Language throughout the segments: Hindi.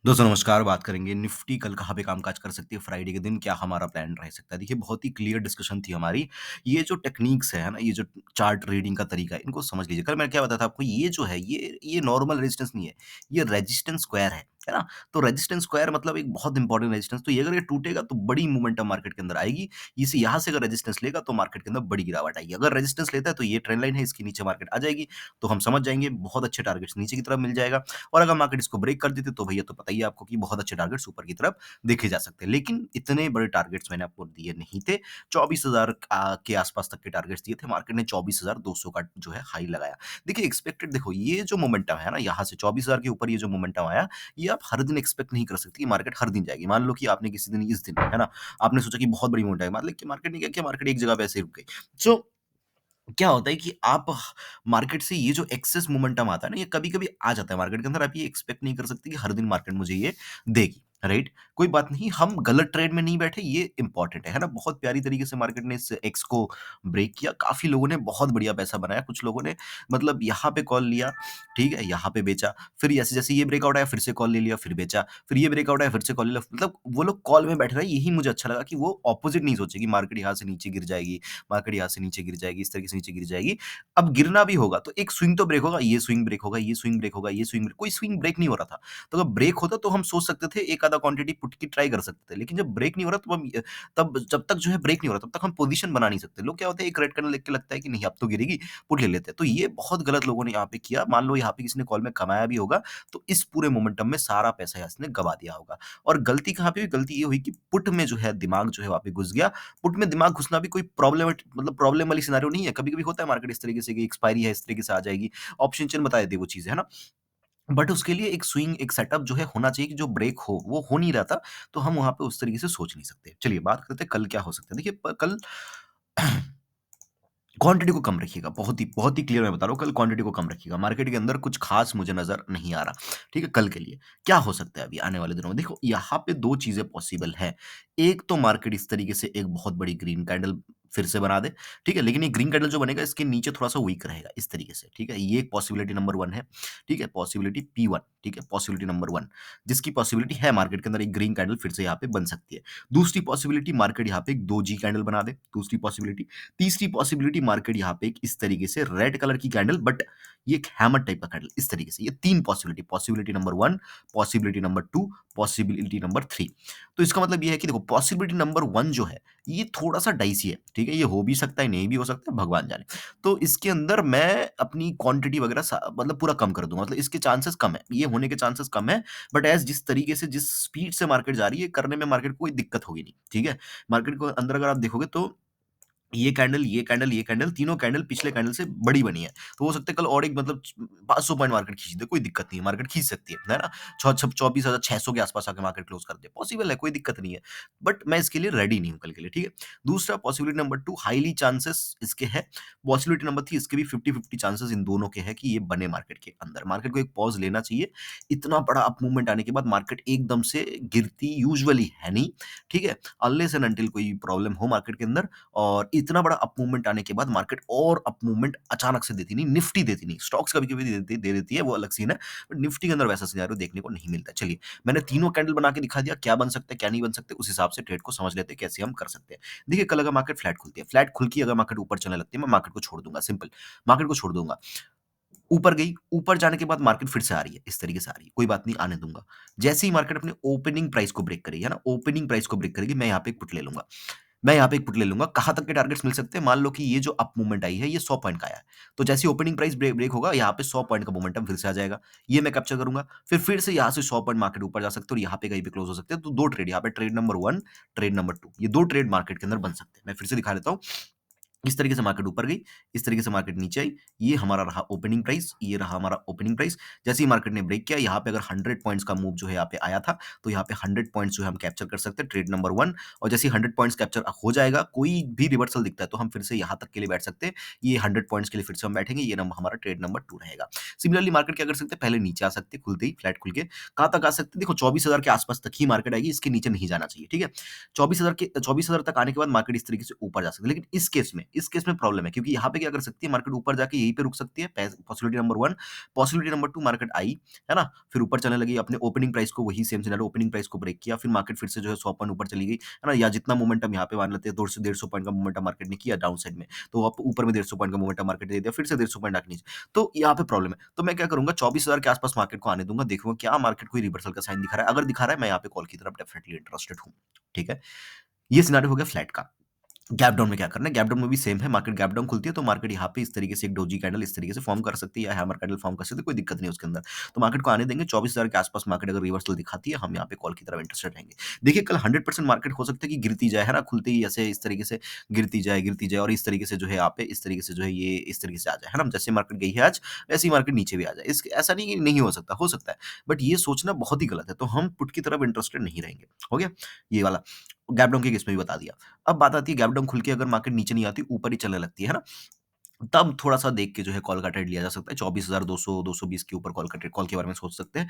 दोस्तों नमस्कार, बात करेंगे निफ्टी कल कहाँ पे कामकाज कर सकती है, फ्राइडे के दिन क्या हमारा प्लान रह सकता है। देखिए बहुत ही क्लियर डिस्कशन थी हमारी। ये जो टेक्निक्स है ना, ये जो चार्ट रीडिंग का तरीका है, इनको समझ लीजिए। कल मैंने क्या बताया था आपको, ये जो है ये नॉर्मल रेजिस्टेंस नहीं है, ये रेजिस्टेंस स्क्वायर है ना? तो रेजिस्टेंस स्क्वायर मतलब एक बहुत इंपॉर्टेंट रेजिस्टेंस। तो ये अगर ये टूटेगा तो बड़ी मोमेंटम मार्केट के अंदर आएगी। इसे यहाँ से अगर रेजिस्टेंस लेगा तो मार्केट के अंदर बड़ी गिरावट आएगी। अगर रेजिस्टेंस लेता है तो ये ट्रेंड लाइन है, इसके नीचे मार्केट आ जाएगी। तो हम समझ जाएँगे बहुत अच्छे टारगेट्स नीचे की तरफ मिल जाएगा। और अगर मार्केट इसको ब्रेक कर देती तो भैया तो पता ही है आपको कि बहुत अच्छे टारगेट्स ऊपर की तरफ देखे जा सकते हैं। लेकिन इतने बड़े टारगेट्स मैंने आपको दिए नहीं थे। 24,000 के आस-पास तक के टारगेट्स दिए थे। मार्केट ने 24,200 का जो है हाई लगाया। देखिए एक्सपेक्टेड देखो ये जो मोमेंटम है ना, यहाँ से 24,000 के ऊपर ये जो मोमेंटम आया, ये आप हर दिन एक्सपेक्ट नहीं कर सकते कि मार्केट हर दिन जाएगी। मान लो कि आपने किसी दिन इस दिन, है ना? आपने सोचा कि बहुत बड़ी मोमेंटम है, मतलब कि मार्केट ने क्या किया, मार्केट एक जगह पे ऐसे ही रुक गई। सो क्या होता है कि आप मार्केट से ये जो एक्सेस मोमेंटम आता है ना, ये कभी-कभी आ जाता है मार्केट के अंदर। आप ये एक्सपेक्ट नहीं कर सकते कि हर दिन मार्केट मुझे ये देगी, राइट? कोई बात नहीं, हम गलत ट्रेड में नहीं बैठे, ये इम्पोर्टेंट है ना? बहुत प्यारी तरीके से मार्केट ने इस एक्स को ब्रेक किया। काफ़ी लोगों ने बहुत बढ़िया पैसा बनाया। कुछ लोगों ने मतलब यहाँ पे कॉल लिया, ठीक है? यहाँ पे बेचा, फिर जैसे-जैसे ये ब्रेकआउट आया, फिर से कॉल ले लिया, फिर बेचा, फिर ये ब्रेकआउट आया, फिर से कॉल ले लिया। मतलब वो लोग कॉल में बैठे रहे, यही मुझे अच्छा लगा कि वो अपोज़िट नहीं सोचे कि मार्केट यहाँ से नीचे गिर जाएगी, मार्केट यहाँ से नीचे गिर जाएगी, इस तरीके से नीचे गिर जाएगी। अब गिरना भी होगा तो एक स्विंग तो ब्रेक होगा, ये स्विंग ब्रेक होगा, ये स्विंग ब्रेक होगा, ये स्विंग ब्रेक, कोई स्विंग ब्रेक नहीं हो रहा था। तो अगर ब्रेक होता तो हम सोच सकते थे एक आधा क्वांटिटी पुट की ट्राई कर सकते थे। लेकिन जब ब्रेक नहीं हो रहा तो हम तब जब तक जो है ब्रेक नहीं हो रहा तब तक हम पोजीशन बना नहीं सकते। लोग क्या होता है, एक रेड कैंडल देख के लगता है कि नहीं अब तो गिरेगी, पुट ले लेते हैं। तो ये बहुत गलत लोगों ने यहाँ पे किया। मान लो यहाँ पे किसी ने कॉल में कमाया भी होगा, तो इस पूरे मोमेंटम में सारा पैसा इसने गँवा दिया होगा। और गलती कहाँ पे हुई? गलती ये हुई कि पुट में जो है दिमाग जो है वहाँ पे घुस गया। पुट में दिमाग घुसना भी कोई प्रॉब्लम वाली सिनेरियो नहीं है। कभी-कभी होता है मार्केट इस तरीके से कि एक्सपायरी है, इस तरीके से आ जाएगी। ऑप्शन चेन बता देती है वो चीज़ें, है ना? बट उसके लिए एक स्विंग, एक सेटअप जो है होना चाहिए कि जो ब्रेक हो, वो हो नहीं रहा था, तो हम वहाँ पे उस तरीके से सोच नहीं सकते। चलिए बात करते हैं कल क्या हो सकता है। देखिए प कल क्वांटिटी को कम रखिएगा। बहुत ही क्लियर मैं बता रहा हूँ, कल क्वांटिटी को कम रखिएगा। मार्केट के अंदर कुछ खास मुझे नज़र नहीं आ रहा, ठीक है? कल के लिए। क्या हो सकता है अभी आने वाले दिनों में? देखो यहाँ पे 2 चीज़ें पॉसिबल हैं। एक तो मार्केट इस तरीके से एक बहुत बड़ी ग्रीन कैंडल फिर से बना दे, ठीक है? लेकिन ये ग्रीन कैंडल जो बनेगा इसके नीचे थोड़ा-सा वीक रहेगा, इस तरीके से, ठीक है? ये एक पॉसिबिलिटी नंबर 1 है, ठीक है? पॉसिबिलिटी P1, ठीक है? पॉसिबिलिटी नंबर 1 जिसकी पॉसिबिलिटी है मार्केट के अंदर एक ग्रीन कैंडल फिर से यहाँ पे बन सकती है। दूसरी पॉसिबिलिटी मार्केट यहाँ पे एक 2G कैंडल बना दे, दूसरी पॉसिबिलिटी। तीसरी पॉसिबिलिटी मार्केट यहाँ पे एक इस तरीके से रेड कलर की कैंडल, बट ये एक हैमर टाइप का कैंडल इस तरीके से। ये 3 possibility, possibility number 1, possibility number 2, possibility number 3। तो इसका मतलब ये है कि देखो पॉसिबिलिटी नंबर 1 जो है, ये थोड़ा-सा डाइसी है, ठीक है? ये हो भी सकता है, नहीं भी हो सकता है, भगवान जाने। तो इसके अंदर मैं अपनी क्वांटिटी वगैरह मतलब पूरा कम कर दूँगा, मतलब इसके चांसेस कम है, ये होने के चांसेस कम है। बट जिस तरीके से, जिस स्पीड से मार्केट जा रही है, करने में मार्केट को कोई दिक्कत होगी नहीं, ठीक है? मार्केट को अंदर अगर आप देखोगे तो ये कैंडल, ये कैंडल, ये कैंडल, तीनों कैंडल पिछले कैंडल से बड़ी बनी है। तो हो सकता है कल और एक मतलब 500 पॉइंट मार्केट खींच दे, कोई दिक्कत नहीं है, मार्केट खींच सकती है ना? 24,600 के आस-पास आके मार्केट क्लोज़ कर दे, पॉसिबल है, कोई दिक्कत नहीं है। बट मैं इसके लिए रेडी नहीं हूँ कल के लिए, ठीक है? दूसरा पॉसिबिलिटी नंबर 2 हाइली चांसेस इसके है। पॉसिबिलिटी नंबर 3 इसके भी 50-50 चांसेस इन दोनों के हैं कि ये बने मार्केट के अंदर। मार्केट को एक पॉज़ लेना चाहिए। इतना बड़ा अप मूवमेंट आने के बाद मार्केट एकदम से गिरती यूजुअली है नहीं, ठीक है? अनलेस एंड अंटिल कोई प्रॉब्लम हो मार्केट के अंदर, और इतना बड़ा अप मूवमेंट आने के बाद मार्केट और अप मूवमेंट अचानक से देती नहीं, निफ्टी देती नहीं, स्टॉक्स कभी-कभी दे देती है, वो अलग सीन है, बट निफ्टी के अंदर वैसा सिनेरियो देखने को नहीं मिलता। चलिए, मैंने तीनों कैंडल बना के दिखा दिया, क्या बन सकता है, क्या नहीं बन सकते, उस हिसाब से ट्रेड को समझ लेते हैं, कैसे हम कर सकते हैं। देखिए, कल अगर मार्केट फ्लैट खुलती है, फ्लैट खुल के अगर मार्केट ऊपर चलने लगती है, मैं मार्केट को छोड़ दूँगा, सिंपल, मार्केट को छोड़ दूँगा। ऊपर गई, ऊपर जाने के बाद मार्केट फिर से आ रही है, इस तरीके से आ रही है, कोई बात नहीं, आने दूँगा। जैसे ही मार्केट अपने ओपनिंग प्राइस को ब्रेक करेगी, है ना, ओपनिंग प्राइस को ब्रेक करेगी, मैं यहाँ पे एक पुट ले लूँगा। मैं यहाँ पे एक पुट ले लूँगा। कहाँ तक के टारगेट्स मिल सकते हैं? मान लो कि ये जो अप मूवमेंट आई है, ये 100 पॉइंट का आया है। तो जैसे ही ओपनिंग प्राइस ब्रेक होगा, यहाँ पे 100 पॉइंट का मोमेंटम फिर से आ जाएगा। ये मैं कैप्चर करूँगा। फिर से यहाँ से 100 पॉइंट मार्केट ऊपर जा सकते हैं और यहाँ पे कहीं पे क्लोज़ हो सकते हैं। तो 2 ट्रेड यहाँ पे, ट्रेड नंबर 1, ट्रेड नंबर 2, ये 2 ट्रेड मार्केट के अंदर बन सकते हैं। मैं फिर से दिखा देता हूँ। इस तरीके से मार्केट ऊपर गई, इस तरीके से मार्केट नीचे आई, ये हमारा रहा ओपनिंग प्राइस, ये रहा हमारा ओपनिंग प्राइस। जैसे ही मार्केट ने ब्रेक किया, यहाँ पे अगर 100 पॉइंट्स का मूव जो है यहाँ पे आया था, तो यहाँ पे 100 पॉइंट्स जो है हम कैप्चर कर सकते हैं, ट्रेड नंबर 1। और जैसे ही 100 पॉइंट्स कैप्चर हो जाएगा, कोई भी रिवर्सल दिखता है, तो हम फिर से यहाँ तक के लिए बैठ सकते हैं। ये 100 पॉइंट्स के लिए फिर से हम बैठेंगे, ये हमारा ट्रेड नंबर 2 रहेगा। सिमिलरली मार्केट क्या कर सकते हैं, पहले नीचे आ सकते हैं, खुलते ही, फ्लैट खुल के। कहाँ तक आ सकते हैं? देखो 24,000 के आस-पास तक ही मार्केट आएगी, इसके नीचे नहीं जाना चाहिए, ठीक है? 24,000 तक आने के बाद मार्केट इस तरीके से ऊपर जा सकती है। लेकिन इस केस में प्रॉब्लम है क्योंकि यहाँ पे क्या कर सकती है मार्केट ऊपर जाके यहीं पे रुक सकती है, possibility number 1। Possibility number 2 market I, है ना? फिर ऊपर चलने लगी, अपने ओपनिंग प्राइस को वही सेम सिनेरियो ओपनिंग प्राइस को ब्रेक किया, फिर मार्केट फिर से जो है 100 पॉइंट ऊपर चली गई, है ना? या जितना मोमेंटम यहाँ पे मान लेते हैं 2 से 150 पॉइंट का मोमेंटम मार्केट ने किया डाउन साइड में, तो आप ऊपर में 150 पॉइंट का मोमेंटम मार्केट ने दे दिया, फिर से 150 पॉइंट आके नीचे। तो यहाँ पे प्रॉब्लम है। तो मैं क्या करूँगा 24,000 के आस-पास मार्केट को आने दूँगा, देखूँगा क्या मार्केट कोई रिवर्सल का साइन दिखा रहा है। अगर दिखा रहा है मैं यहाँ पे कॉल की तरफ डेफिनिटली इंटरेस्टेड हूँ। ठीक है? ये सिनेरियो हो गया फ्लैट का। गैप डाउन में क्या करना है? गैप डाउन में भी सेम है, मार्केट गैप डाउन खुलती है तो मार्केट यहाँ पे इस तरीके से एक डोजी कैंडल इस तरीके से फॉर्म कर सकती है या हैमर कैंडल फॉर्म कर सकती है, कोई दिक्कत नहीं है उसके अंदर। तो मार्केट को आने देंगे 24,000 के आस-पास मार्केट अगर रिवर्सल दिखाती है, हम यहाँ पे कॉल की तरफ इंटरेस्टेड रहेंगे। देखिए कल 100% मार्केट हो सकता है कि गिरती जाए, है ना? खुलते ही ऐसे इस तरीके से गिरती जाए और इस तरीके से जो है यहाँ पे इस तरीके से जो है ये इस तरीके से आ जाए, है ना? जैसे मार्केट गई है आज, वैसे ही मार्केट नीचे भी आ जाए। इस ऐसा नहीं कि नहीं हो सकता है। बट ये सोचना बहुत ही गलत है, तो हम पुट की तरफ इंटरेस्टेड नहीं रहेंगे। हो गया? ये वाला। गैप डाउन के केस में भी बता दिया। अब बात आती है गैप डाउन खुल के अगर मार्केट नीचे नहीं आती, ऊपर ही चलने लगती है ना? तब थोड़ा-सा देख के जो है कॉल का ट्रेड लिया जा सकता है। 24,200 220 के ऊपर कॉल के बारे में सोच सकते हैं।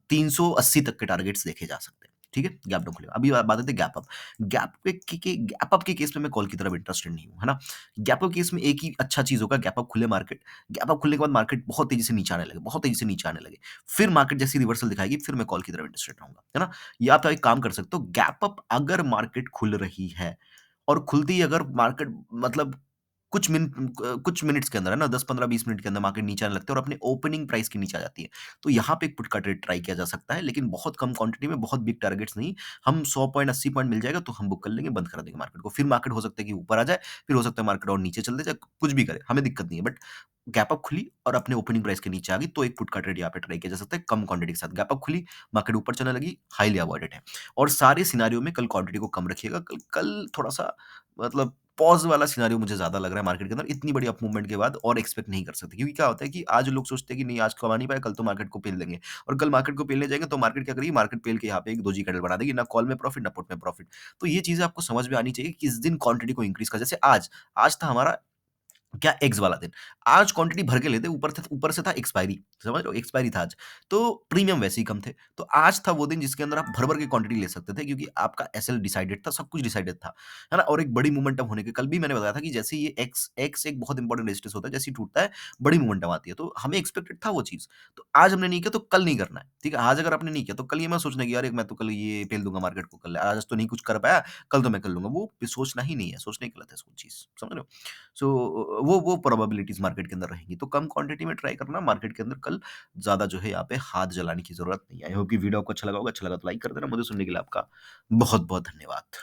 380 तक के टारगेट्स देखे जा सकते हैं। ठीक है? गैप डाउन खुलेगा। अभी बात आती है गैप अप। गैप अप के केस में मैं कॉल की तरफ इंटरेस्टेड नहीं हूँ, है ना? गैप अप केस में एक ही अच्छा चीज़ होगा, गैप अप खुले मार्केट। गैप अप खुलने के बाद मार्केट बहुत तेज़ी से नीचे आने लगे, बहुत तेज़ी से नीचे आने लगे। फिर मार्केट जैसे ही रिवर्सल दिखाएगी, फिर मैं कॉल की तरफ इंटरेस्टेड रहूँगा, है ना? या आप एक काम कर सकते हो, गैप अप अगर मार्केट खुल रही है और खुलते ही अगर मार्केट मतलब कुछ मिनट्स के अंदर है ना 10, 15, 20 मिनट के अंदर मार्केट नीचे आने लगता है और अपने ओपनिंग प्राइस के नीचे आ जाती है। तो यहाँ पे एक पुट का ट्रेड ट्राई किया जा सकता है, लेकिन बहुत कम क्वांटिटी में, बहुत बिग टारगेट्स नहीं। हम 100 पॉइंट, 80 पॉइंट मिल जाएगा तो हम बुक कर लेंगे, बंद कर देंगे मार्केट को। फिर मार्केट हो सकता है कि ऊपर आ जाए, फिर हो सकता है मार्केट और नीचे चल दे, चाहे कुछ भी करे, हमें दिक्कत नहीं है। बट गैप अप खुली और अपने ओपनिंग प्राइस के नीचे आ गई, तो एक पुट का ट्रेड यहाँ पे ट्राई किया जा सकता है, कम क्वांटिटी के साथ। गैप अप खुली, मार्केट ऊपर चलने लगी, हाइली अवॉइडेड है। और सारे सिनेरियो में कल क्वांटिटी को कम रखिएगा। कल कल थोड़ा-सा मतलब पॉज़ वाला सिनेरियो मुझे ज़्यादा लग रहा है मार्केट के अंदर, इतनी बड़ी अप मूवमेंट के बाद और एक्सपेक्ट नहीं कर सकते। क्योंकि क्या होता है कि आज लोग सोचते हैं कि नहीं आज कमा नहीं पाए, कल तो मार्केट को पेल देंगे और कल मार्केट को पेलने जाएँगे तो मार्केट क्या करेगी, मार्केट पेल के यहाँ पे एक दोजी कैंडल बना देगी, ना कॉल में प्रॉफिट, ना पुट में प्रॉफिट। तो ये चीज़ें आपको समझ में आनी चाहिए कि किस दिन क्वांटिटी को इंक्रीज़ जैसे आज था हमारा क्या एग्स वाला दिन। आज क्वांटिटी भर के लेते ऊपर से था एक्सपायरी, समझ रहे हो? एक्सपायरी था आज। तो प्रीमियम वैसे ही कम थे। तो आज था वो दिन जिसके अंदर आप भर-भर के क्वांटिटी ले सकते थे क्योंकि आपका एसएल डिसाइडेड था, सब कुछ डिसाइडेड था। है ना? और एक बड़ी मोमेंटम होने के कल भी मैंने बताया था कि जैसे ये एक्स एक्स एक बहुत इंपॉर्टेंट रेजिस्टेंस होता है, जैसे ही टूटता है, बड़ी मोमेंटम आती है। तो हमें एक्सपेक्टेड था वो चीज़। तो आज हमने नहीं किया तो कल नहीं करना है। ठीक है? आज अगर आपने नहीं किया तो कल ये मत सोचना कि अरे मैं तो कल ये पेल दूँगा मार्केट को कल, आज तो नहीं कुछ कर पाया, कल तो मैं कर लूँगा। वो सोचना ही नहीं है, सोचना ही गलत है वो चीज़। समझ रहे हो? सो वो प्रोबेबिलिटीज़ मार्केट के अंदर रहेंगी। तो कम क्वांटिटी में ट्राई करना मार्केट के अंदर कल ज़्यादा जो है यहाँ पे हाथ जलाने की ज़रूरत नहीं है। आई होप कि वीडियो आपको अच्छा लगा होगा। अच्छा लगा तो लाइक कर देना। मुझे सुनने के लिए आपका बहुत-बहुत धन्यवाद।